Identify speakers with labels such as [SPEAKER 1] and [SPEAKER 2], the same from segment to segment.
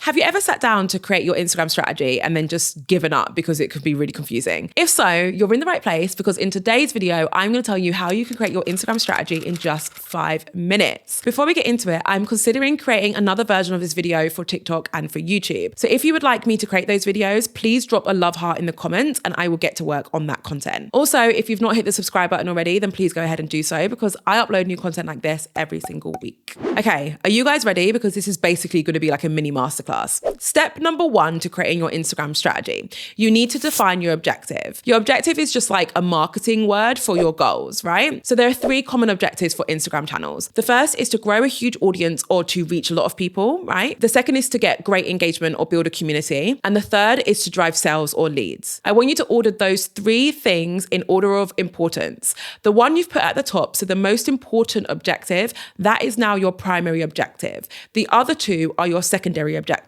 [SPEAKER 1] Have you ever sat down to create your Instagram strategy and then just given up because it could be really confusing? If so, you're in the right place, because in today's video, I'm going to tell you how you can create your Instagram strategy in just 5 minutes. Before we get into it, I'm considering creating another version of this video for TikTok and for YouTube. So if you would like me to create those videos, please drop a love heart in the comments and I will get to work on that content. Also, if you've not hit the subscribe button already, then please go ahead and do so, because I upload new content like this every single week. Okay, are you guys ready? Because this is basically going to be like a mini masterclass. Step number 1 to creating your Instagram strategy. You need to define your objective. Your objective is just like a marketing word for your goals, right? So there are 3 common objectives for Instagram channels. The first is to grow a huge audience or to reach a lot of people, right? The second is to get great engagement or build a community. And the third is to drive sales or leads. I want you to order those 3 things in order of importance. The one you've put at the top, so the most important objective, that is now your primary objective. The other 2 are your secondary objectives.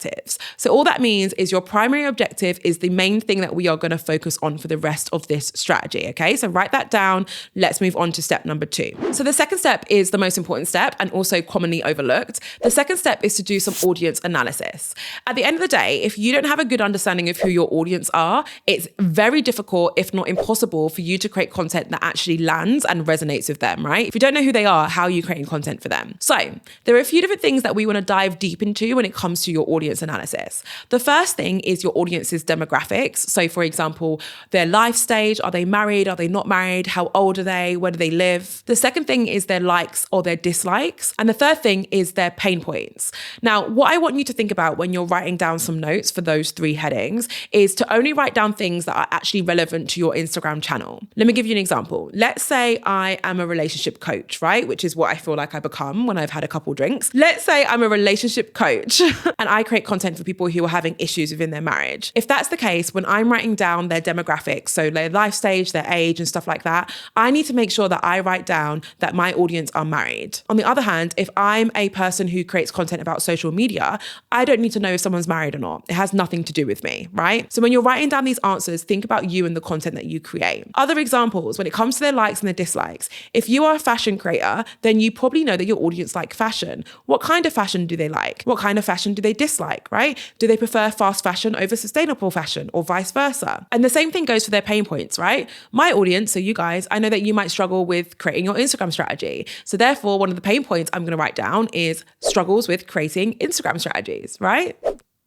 [SPEAKER 1] So all that means is your primary objective is the main thing that we are going to focus on for the rest of this strategy, okay? So write that down. Let's move on to step number 2. So the second step is the most important step and also commonly overlooked. The second step is to do some audience analysis. At the end of the day, if you don't have a good understanding of who your audience are, it's very difficult, if not impossible, for you to create content that actually lands and resonates with them, right? If you don't know who they are, how are you creating content for them? So there are a few different things that we want to dive deep into when it comes to your audience analysis. The first thing is your audience's demographics. So for example, their life stage, are they married? Are they not married? How old are they? Where do they live? The second thing is their likes or their dislikes. And the third thing is their pain points. Now, what I want you to think about when you're writing down some notes for those 3 headings is to only write down things that are actually relevant to your Instagram channel. Let me give you an example. Let's say I am a relationship coach, right? Which is what I feel like I become when I've had a couple drinks. Let's say I'm a relationship coach and I create content for people who are having issues within their marriage. If that's the case, when I'm writing down their demographics, so their life stage, their age and stuff like that, I need to make sure that I write down that my audience are married. On the other hand, if I'm a person who creates content about social media, I don't need to know if someone's married or not. It has nothing to do with me, right? So when you're writing down these answers, think about you and the content that you create. Other examples, when it comes to their likes and their dislikes, if you are a fashion creator, then you probably know that your audience like fashion. What kind of fashion do they like? What kind of fashion do they dislike, right? Do they prefer fast fashion over sustainable fashion or vice versa? And the same thing goes for their pain points, right? My audience, so you guys, I know that you might struggle with creating your Instagram strategy. So therefore, one of the pain points I'm going to write down is struggles with creating Instagram strategies, right?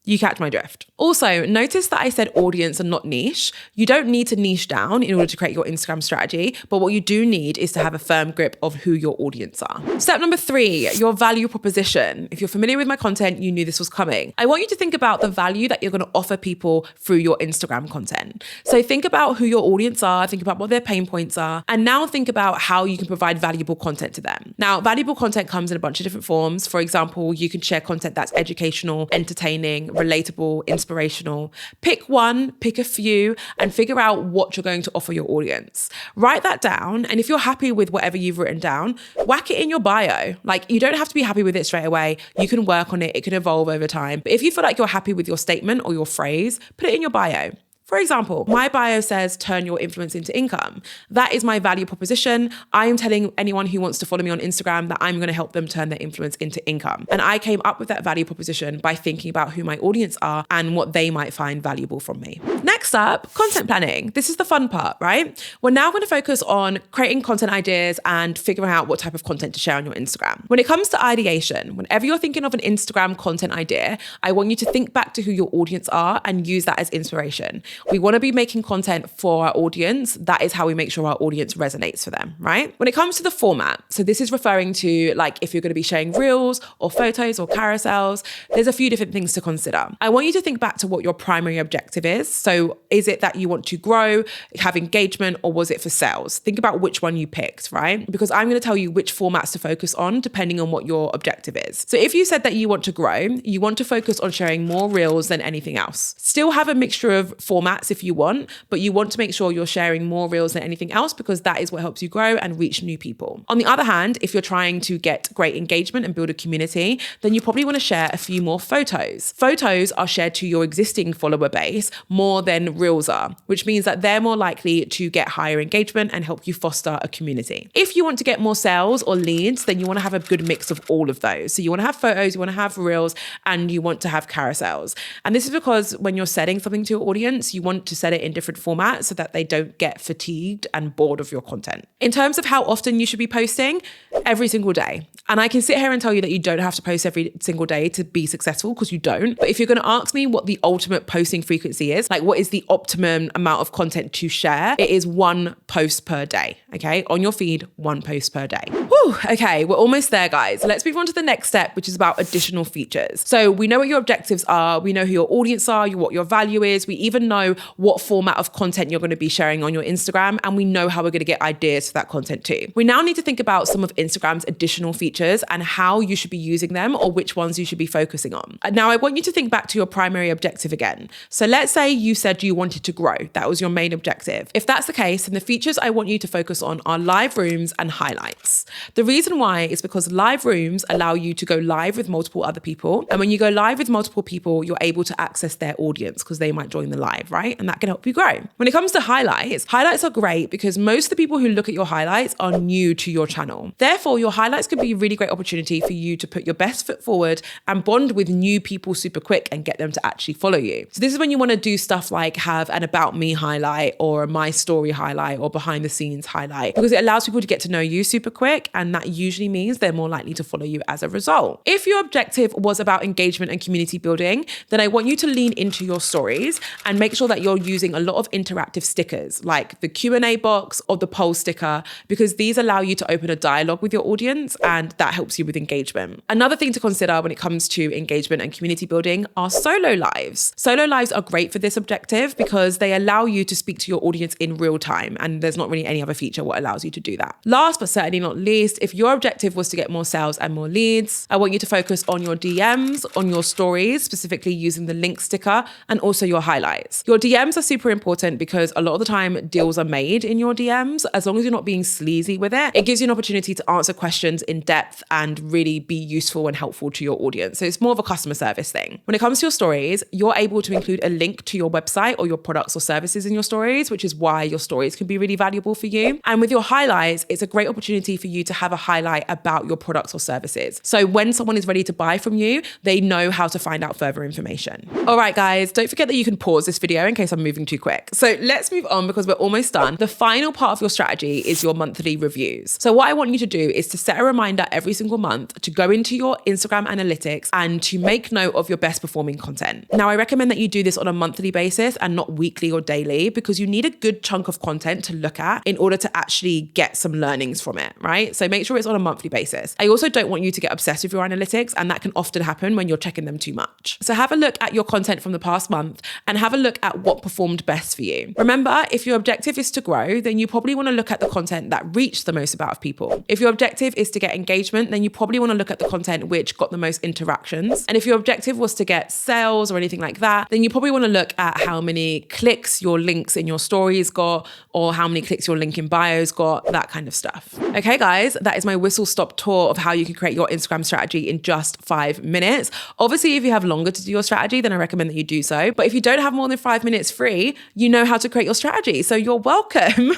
[SPEAKER 1] You catch my drift. Also, notice that I said audience and not niche. You don't need to niche down in order to create your Instagram strategy, but what you do need is to have a firm grip of who your audience are. Step number 3, your value proposition. If you're familiar with my content, you knew this was coming. I want you to think about the value that you're going to offer people through your Instagram content. So think about who your audience are, think about what their pain points are, and now think about how you can provide valuable content to them. Now, valuable content comes in a bunch of different forms. For example, you can share content that's educational, entertaining, relatable, inspirational. Pick one, pick a few, and figure out what you're going to offer your audience. Write that down, and if you're happy with whatever you've written down, whack it in your bio. Like, you don't have to be happy with it straight away. You can work on it. It can evolve over time. But if you feel like you're happy with your statement or your phrase, put it in your bio. For example, my bio says, turn your influence into income. That is my value proposition. I am telling anyone who wants to follow me on Instagram that I'm going to help them turn their influence into income. And I came up with that value proposition by thinking about who my audience are and what they might find valuable from me. Next up, content planning. This is the fun part, right? We're now going to focus on creating content ideas and figuring out what type of content to share on your Instagram. When it comes to ideation, whenever you're thinking of an Instagram content idea, I want you to think back to who your audience are and use that as inspiration. We want to be making content for our audience. That is how we make sure our audience resonates for them, right? When it comes to the format, so this is referring to like if you're going to be sharing reels or photos or carousels, there's a few different things to consider. I want you to think back to what your primary objective is. So is it that you want to grow, have engagement, or was it for sales? Think about which one you picked, right? Because I'm going to tell you which formats to focus on depending on what your objective is. So if you said that you want to grow, you want to focus on sharing more reels than anything else. Still have a mixture of formats formats if you want, but you want to make sure you're sharing more reels than anything else because that is what helps you grow and reach new people. On the other hand, if you're trying to get great engagement and build a community, then you probably want to share a few more photos. Photos are shared to your existing follower base more than reels are, which means that they're more likely to get higher engagement and help you foster a community. If you want to get more sales or leads, then you want to have a good mix of all of those. So you want to have photos, you want to have reels, and you want to have carousels. And this is because when you're setting something to your audience, you want to set it in different formats so that they don't get fatigued and bored of your content. In terms of how often you should be posting, every single day. And I can sit here and tell you that you don't have to post every single day to be successful because you don't. But if you're going to ask me what the ultimate posting frequency is, like what is the optimum amount of content to share, it is 1 post per day. Okay. On your feed, 1 post per day. Whew, okay. We're almost there, guys. Let's move on to the next step, which is about additional features. So we know what your objectives are. We know who your audience are, what your value is. We even know what format of content you're going to be sharing on your Instagram. And we know how we're going to get ideas for that content too. We now need to think about some of Instagram's additional features and how you should be using them or which ones you should be focusing on. Now, I want you to think back to your primary objective again. So let's say you said you wanted to grow. That was your main objective. If that's the case, then the features I want you to focus on are live rooms and highlights. The reason why is because live rooms allow you to go live with multiple other people. And when you go live with multiple people, you're able to access their audience because they might join the live, right? And that can help you grow. When it comes to highlights are great because most of the people who look at your highlights are new to your channel. Therefore, your highlights could be a really great opportunity for you to put your best foot forward and bond with new people super quick and get them to actually follow you. So this is when you want to do stuff like have an about me highlight or a my story highlight or behind the scenes highlight because it allows people to get to know you super quick, and that usually means they're more likely to follow you as a result. If your objective was about engagement and community building, then I want you to lean into your stories and make sure that you're using a lot of interactive stickers like the Q&A box or the poll sticker, because these allow you to open a dialogue with your audience and that helps you with engagement. Another thing to consider when it comes to engagement and community building are solo lives. Solo lives are great for this objective because they allow you to speak to your audience in real time, and there's not really any other feature what allows you to do that. Last but certainly not least, if your objective was to get more sales and more leads, I want you to focus on your DMs, on your stories, specifically using the link sticker, and also your highlights. Your DMs are super important because a lot of the time deals are made in your DMs. As long as you're not being sleazy with it, it gives you an opportunity to answer questions in depth and really be useful and helpful to your audience. So it's more of a customer service thing. When it comes to your stories, you're able to include a link to your website or your products or services in your stories, which is why your stories can be really valuable for you. And with your highlights, it's a great opportunity for you to have a highlight about your products or services. So when someone is ready to buy from you, they know how to find out further information. All right, guys, don't forget that you can pause this video in case I'm moving too quick. So let's move on because we're almost done. The final part of your strategy is your monthly reviews. So what I want you to do is to set a reminder every single month to go into your Instagram analytics and to make note of your best performing content. Now, I recommend that you do this on a monthly basis and not weekly or daily because you need a good chunk of content to look at in order to actually get some learnings from it, right? So make sure it's on a monthly basis. I also don't want you to get obsessed with your analytics, and that can often happen when you're checking them too much. So have a look at your content from the past month and have a look at what performed best for you. Remember, if your objective is to grow, then you probably want to look at the content that reached the most amount of people. If your objective is to get engagement, then you probably want to look at the content which got the most interactions. And if your objective was to get sales or anything like that, then you probably want to look at how many clicks your links in your stories got or how many clicks your link in bios got, that kind of stuff. Okay, guys, that is my whistle stop tour of how you can create your Instagram strategy in just 5 minutes. Obviously, if you have longer to do your strategy, then I recommend that you do so. But if you don't have more than 5 minutes free, you know how to create your strategy. So you're welcome.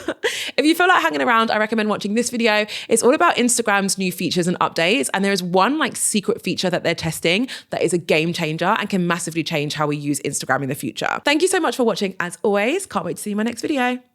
[SPEAKER 1] If you feel like hanging around, I recommend watching this video. It's all about Instagram's new features and updates. And there is one secret feature that they're testing that is a game changer and can massively change how we use Instagram in the future. Thank you so much for watching. As always, can't wait to see you in my next video.